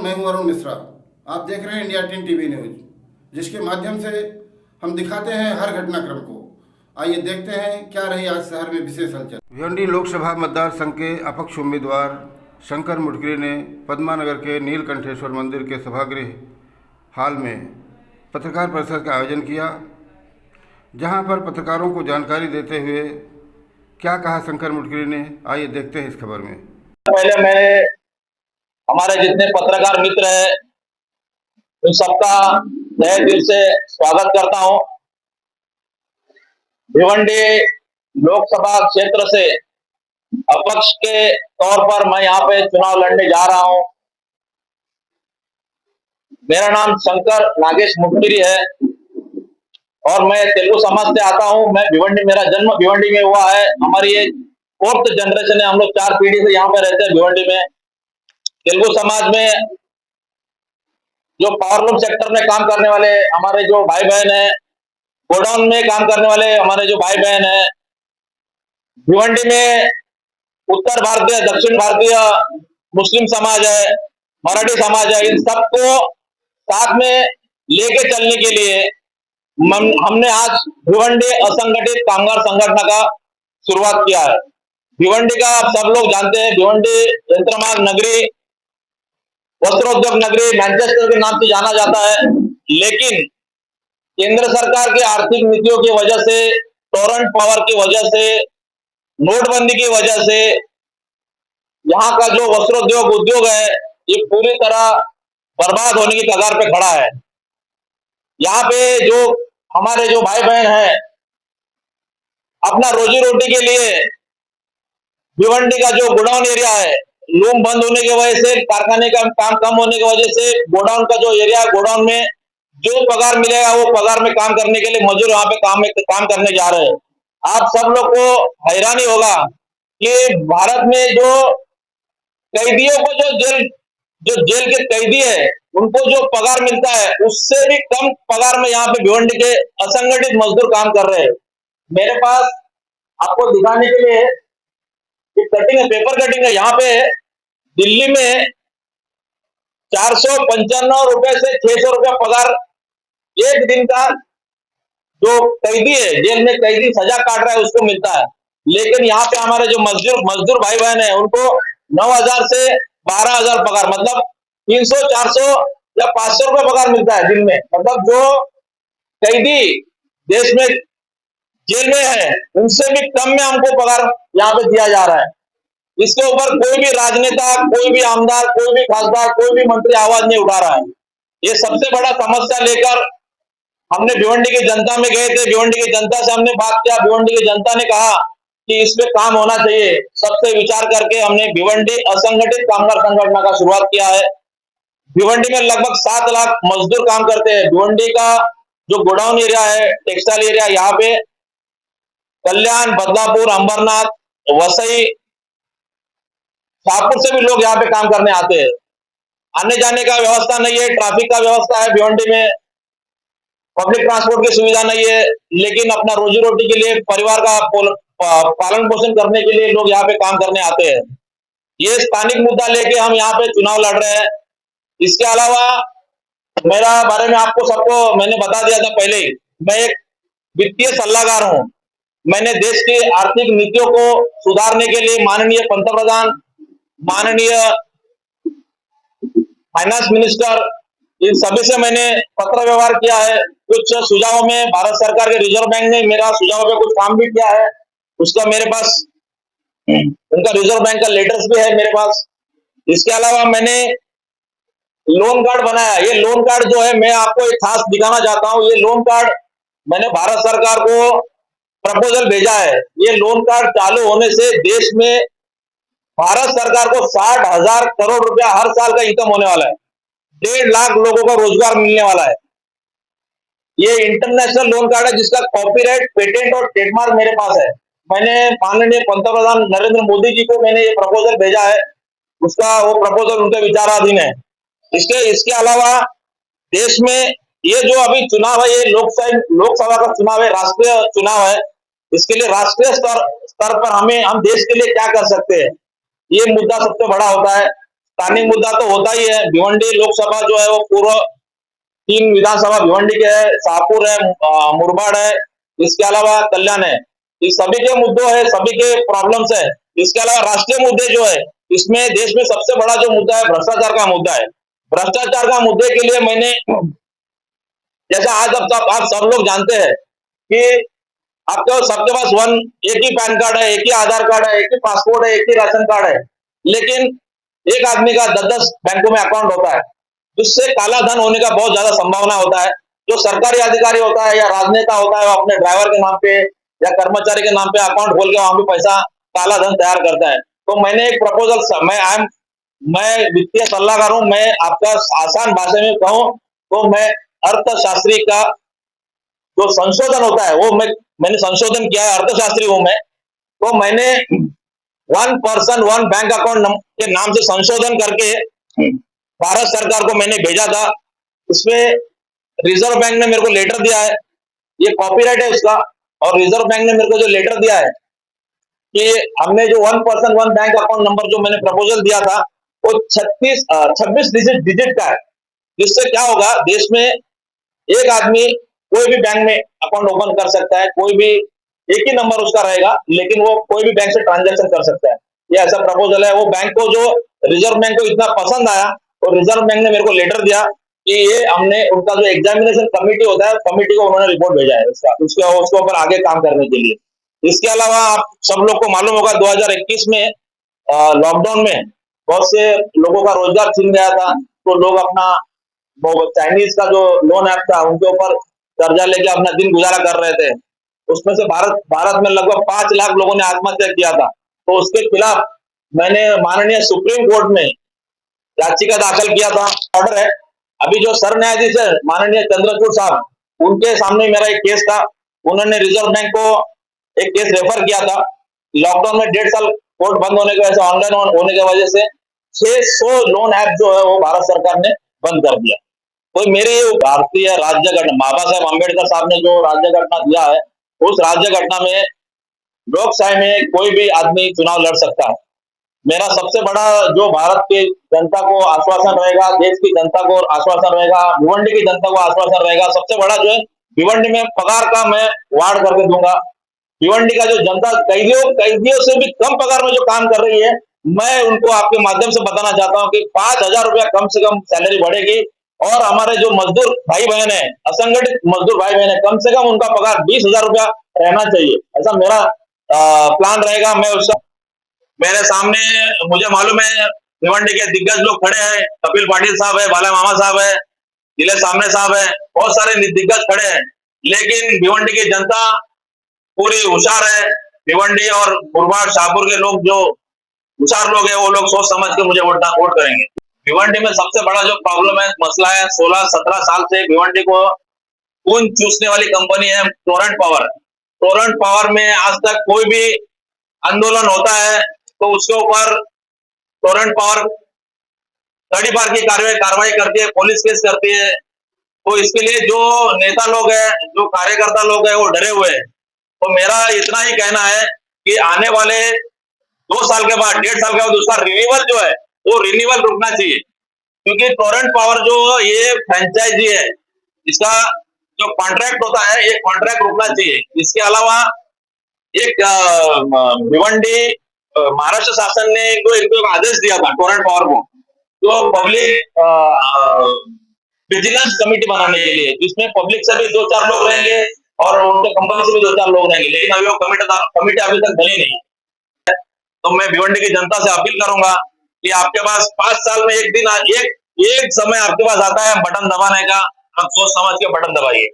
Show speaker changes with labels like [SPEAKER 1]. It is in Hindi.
[SPEAKER 1] मैं हूं अरुण मिश्रा। आप देख रहे हैं इंडिया 10 टीवी न्यूज, जिसके माध्यम से हम दिखाते हैं हर घटनाक्रम को। आइए देखते हैं क्या रही आज शहर में विशेष हलचल। भिवंडी लोकसभा मतदार संघ के अपक्ष उम्मीदवार शंकर मुटगिरी ने पद्मानगर के नीलकंठेश्वर मंदिर के सभागृह हाल में पत्रकार परिषद का आयोजन किया, जहां पर पत्रकारों को जानकारी देते हुए क्या कहा शंकर मुटगिरी ने, आइए देखते हैं इस खबर में।
[SPEAKER 2] पहले मैं हमारे जितने पत्रकार मित्र हैं उन सबका तहे दिल से स्वागत करता हूं। भिवंडी लोकसभा क्षेत्र से अपक्ष के तौर पर मैं यहां पे चुनाव लड़ने जा रहा हूं। मेरा नाम शंकर नागेश मुटगिरी है और मैं तेलुगु समाज से आता हूं। मैं भिवंडी, मेरा जन्म भिवंडी में हुआ है। हमारी ये 4th जनरेशन है, हम लोग 4 पीढ़ी से यहाँ पे रहते हैं भिवंडी में। तेलुगु समाज में जो पावरलूम सेक्टर में काम करने वाले हमारे जो भाई बहन हैं, गोडाउन में काम करने वाले हमारे जो भाई बहन हैं, भिवंडी में उत्तर भारतीय, दक्षिण भारतीय मुस्लिम समाज है, मराठी समाज है, इन सबको साथ में लेके चलने के लिए हमने आज भिवंडी असंगठित कामगार संगठन का शुरुआत किया है। भिवंडी का आप सब लोग जानते हैं, भिवंडी यंत्रमाग नगरी, वस्त्रोद्योग नगरी, मैनचेस्टर के नाम से जाना जाता है। लेकिन केंद्र सरकार की आर्थिक नीतियों की वजह से, टोरेंट पावर की वजह से, नोटबंदी की वजह से यहाँ का जो वस्त्रोद्योग उद्योग है ये पूरी तरह बर्बाद होने की कगार पे खड़ा है। यहाँ पे जो हमारे जो भाई बहन हैं अपना रोजी रोटी के लिए भिवंडी का जो गोडाउन एरिया है, लूम बंद होने की वजह से, कारखाने का काम कम होने की वजह से गोडाउन का जो एरिया, गोडाउन में जो पगार मिलेगा वो पगार में काम करने के लिए मजदूर वहां पे काम करने जा रहे हैं। आप सब लोग को हैरानी होगा कि भारत में जो कैदियों को जो जेल के कैदी है उनको जो पगार मिलता है उससे भी कम पगार में यहाँ पे भिवंडी के असंगठित मजदूर काम कर रहे हैं। मेरे पास आपको दिखाने के लिए कटिंग है, पेपर कटिंग है। यहाँ पे दिल्ली में 495 रुपए से 600 रुपए पगार एक दिन का जो कैदी है, जेल में कैदी सजा काट रहा है, उसको मिलता है। लेकिन यहाँ पे हमारे जो मजदूर भाई बहन है उनको 9,000 से 12,000 पगार, मतलब 300, 400 या 500 रुपए पगार मिलता है दिन में। मतलब जो कैदी देश में जेल में है उनसे भी कम में हमको पगार यहाँ पे दिया जा रहा है। इसके ऊपर कोई भी राजनेता, कोई भी आमदार, कोई भी खासदार, कोई भी मंत्री आवाज नहीं उठा रहा है। ये सबसे बड़ा समस्या लेकर हमने भिवंडी की जनता में गए थे, भिवंडी की जनता से हमने बात किया। भिवंडी की जनता ने कहा कि इस पे काम होना चाहिए। सबसे विचार करके हमने भिवंडी असंगठित कामगार संगठन का शुरुआत किया है। भिवंडी में लगभग 7 लाख मजदूर काम करते हैं। भिवंडी का जो गोडाउन एरिया है, टेक्सटाइल एरिया, यहाँ पे कल्याण, बदलापुर, अंबरनाथ, वसई, शाहपुर से भी लोग यहाँ पे काम करने आते हैं। आने जाने का व्यवस्था नहीं है, ट्रैफिक का व्यवस्था है, भिवंडी में पब्लिक ट्रांसपोर्ट की सुविधा नहीं है। लेकिन अपना रोजी रोटी के लिए, परिवार का पालन पोषण करने के लिए लोग यहाँ पे काम करने आते हैं। ये स्थानिक मुद्दा लेके हम यहाँ पे चुनाव लड़ रहे हैं। इसके अलावा मेरा बारे में आपको सबको मैंने बता दिया था पहले ही, मैं एक वित्तीय सलाहकार हूँ। मैंने देश की आर्थिक नीतियों को सुधारने के लिए माननीय पंतप्रधान, माननीय फाइनेंस मिनिस्टर, इन सभी से मैंने पत्र व्यवहार किया है। कुछ सुझावों में भारत सरकार के रिजर्व बैंक ने मेरा सुझाव पे कुछ काम भी किया है, उसका मेरे पास उनका रिजर्व बैंक का लेटर्स भी है मेरे पास। इसके अलावा मैंने लोन कार्ड बनाया। ये लोन कार्ड जो है, मैं आपको एक खास दिखाना चाहता हूँ। ये लोन कार्ड मैंने भारत सरकार को प्रपोजल भेजा है। ये लोन कार्ड चालू होने से देश में भारत सरकार को 60,000 करोड़ रुपया हर साल का इनकम होने वाला है। 1.5 लाख लोगों को रोजगार मिलने वाला है। ये इंटरनेशनल लोन कार्ड है जिसका कॉपीराइट, पेटेंट और ट्रेडमार्क मेरे पास है। मैंने माननीय पंतप्रधान नरेंद्र मोदी जी को मैंने ये प्रपोजल भेजा है, उसका वो प्रपोजल उनके विचाराधीन है। इसके अलावा देश में ये जो अभी चुनाव है, ये लोकसभा का चुनाव है, राष्ट्रीय चुनाव है। इसके लिए राष्ट्रीय स्तर पर हम देश के लिए क्या कर सकते हैं, ये मुद्दा सबसे बड़ा होता है। स्थानिक मुद्दा तो होता ही है। भिवंडी लोकसभा जो है वो पूर्व 3 विधानसभा भिवंडी के है, शाहपुर है, मुरबाड है, इसके अलावा कल्याण है। इस सभी के मुद्दों है, सभी के प्रॉब्लम्स है। इसके अलावा राष्ट्रीय मुद्दे जो है, इसमें देश में सबसे बड़ा जो मुद्दा है भ्रष्टाचार का मुद्दा है। भ्रष्टाचार का मुद्दे के लिए मैंने, जैसा आज अब आप सब लोग जानते हैं कि आपके सबके पास एक ही पैन कार्ड है, एक ही आधार कार्ड है, एक ही पासपोर्ट है, एक ही राशन कार्ड है, लेकिन एक आदमी का 10-10 बैंकों में अकाउंट होता है, जिससे काला धन होने का बहुत ज्यादा संभावना होता है। जो सरकारी अधिकारी होता है या राजनेता होता है, वो अपने ड्राइवर के नाम पे या कर्मचारी के नाम पे अकाउंट खोल के वहां पे पैसा काला धन तैयार करता है। तो मैंने एक प्रपोजल, मैं वित्तीय सलाहकार हूं, मैं आपका आसान भाषा में कहूं तो मैं अर्थशास्त्री का जो संशोधन होता है वो मैंने संशोधन किया है, अर्थशास्त्री हूं मैं। तो मैंने 1 पर्सन 1 बैंक अकाउंट के नाम से संशोधन करके भारत सरकार को मैंने भेजा था। इसमें रिजर्व बैंक ने मेरे को लेटर दिया है, ये कॉपीराइट है उसका, और रिजर्व बैंक ने मेरे को जो लेटर दिया है कि हमने जो 1 पर्सन 1 बैंक अकाउंट नंबर जो मैंने प्रपोजल दिया था वो 26 डिजिट का है, जिससे क्या होगा, देश में एक आदमी कोई भी बैंक में अकाउंट ओपन कर सकता है, कोई भी एक ही नंबर उसका रहेगा, लेकिन वो कोई भी बैंक से ट्रांजैक्शन कर सकता है। ये ऐसा प्रपोजल है। वो बैंक को जो रिजर्व बैंक को इतना पसंद आया और रिजर्व बैंक ने मेरे को लेटर दिया कि ये हमने उनका जो एग्जामिनेशन कमेटी होता है, कमेटी को उन्होंने रिपोर्ट भेजा है उसके ऊपर आगे काम करने के लिए। इसके अलावा आप सब लोग को मालूम होगा 2021 में लॉकडाउन में बहुत से लोगों का रोजगार छीन गया था, तो लोग अपना चाइनीज का जो लोन ऐप था उनके ऊपर कर्जा लेके अपना दिन गुजारा कर रहे थे। उसमें से भारत में लगभग 5 लाख लोगों ने आत्महत्या किया था। तो उसके खिलाफ मैंने माननीय सुप्रीम कोर्ट में याचिका दाखिल किया था। ऑर्डर है, अभी जो सर न्यायाधीश है माननीय चंद्रचूड़ साहब, उनके सामने मेरा एक केस था। उन्होंने रिजर्व बैंक को एक केस रेफर किया था। लॉकडाउन में 1.5 साल कोर्ट बंद होने की वजह से, ऑनलाइन होने की वजह से 600 लोन ऐप जो है वो भारत सरकार ने बंद कर दिया। तो मेरी भारतीय राज्य घटना, बाबा साहेब अम्बेडकर साहब ने जो राज्य घटना दिया है, उस राज्य घटना में लोकशाही में कोई भी आदमी चुनाव लड़ सकता है। मेरा सबसे बड़ा जो भारत की जनता को आश्वासन रहेगा, देश की जनता को आश्वासन रहेगा, भिवंडी की जनता को आश्वासन रहेगा, सबसे बड़ा जो है भिवंडी में पगार का मैं वार्ड करके दूंगा। भिवंडी का जो जनता कैदियों से भी कम पगार में जो काम कर रही है, मैं उनको आपके माध्यम से बताना चाहता हूं कि 5,000 रुपया कम से कम सैलरी बढ़ेगी। और हमारे जो मजदूर भाई बहन है, असंगठित मजदूर भाई बहन है, कम से कम उनका पगार 20,000 रुपया रहना चाहिए, ऐसा मेरा प्लान रहेगा। मैं उसका, मेरे सामने मुझे मालूम है भिवंडी के दिग्गज लोग खड़े हैं, कपिल पाटिल साहब है, बाला मामा साहब है, नीलेश सामने साहब है, बहुत सारे दिग्गज खड़े हैं, लेकिन भिवंडी की जनता पूरी होशियार है। भिवंडी और मुरबाड शाहपुर के लोग जो होशियार लोग हैं, वो लोग सोच समझ के मुझे वोट करेंगे। भिवंडी में सबसे बड़ा जो प्रॉब्लम है, मसला है, 16-17 साल से भिवंडी को खून चूसने वाली कंपनी है टोरेंट पावर। टोरेंट पावर में आज तक कोई भी आंदोलन होता है तो उसके ऊपर टोरेंट पावर तड़ीपार की कार्रवाई करती है, पुलिस केस करती है। तो इसके लिए जो नेता लोग हैं, जो कार्यकर्ता लोग हैं, वो डरे हुए हैं। तो मेरा इतना ही कहना है कि आने वाले 2 साल के बाद, 1.5 साल के बाद उसका रिन्यूअल जो है वो रिन्यूअल रुकना चाहिए, क्योंकि टोरेंट पावर जो ये फ्रेंचाइजी है, इसका जो कॉन्ट्रैक्ट होता है, ये कॉन्ट्रैक्ट रुकना चाहिए। इसके अलावा एक भिवंडी महाराष्ट्र शासन ने एक आदेश दिया था टोरेंट पावर को, तो पब्लिक विजिलेंस कमेटी बनाने के लिए, जिसमें पब्लिक से भी 2-4 लोग रहेंगे और उनके कंपनी से भी 2-4 लोग रहेंगे, लेकिन अभी वो कमेटी अभी तक बनी नहीं। तो मैं भिवंडी की जनता से अपील करूंगा कि आपके पास 5 साल में एक दिन एक समय आपके पास आता है बटन दबाने का, आप सोच समझ के बटन दबाइए।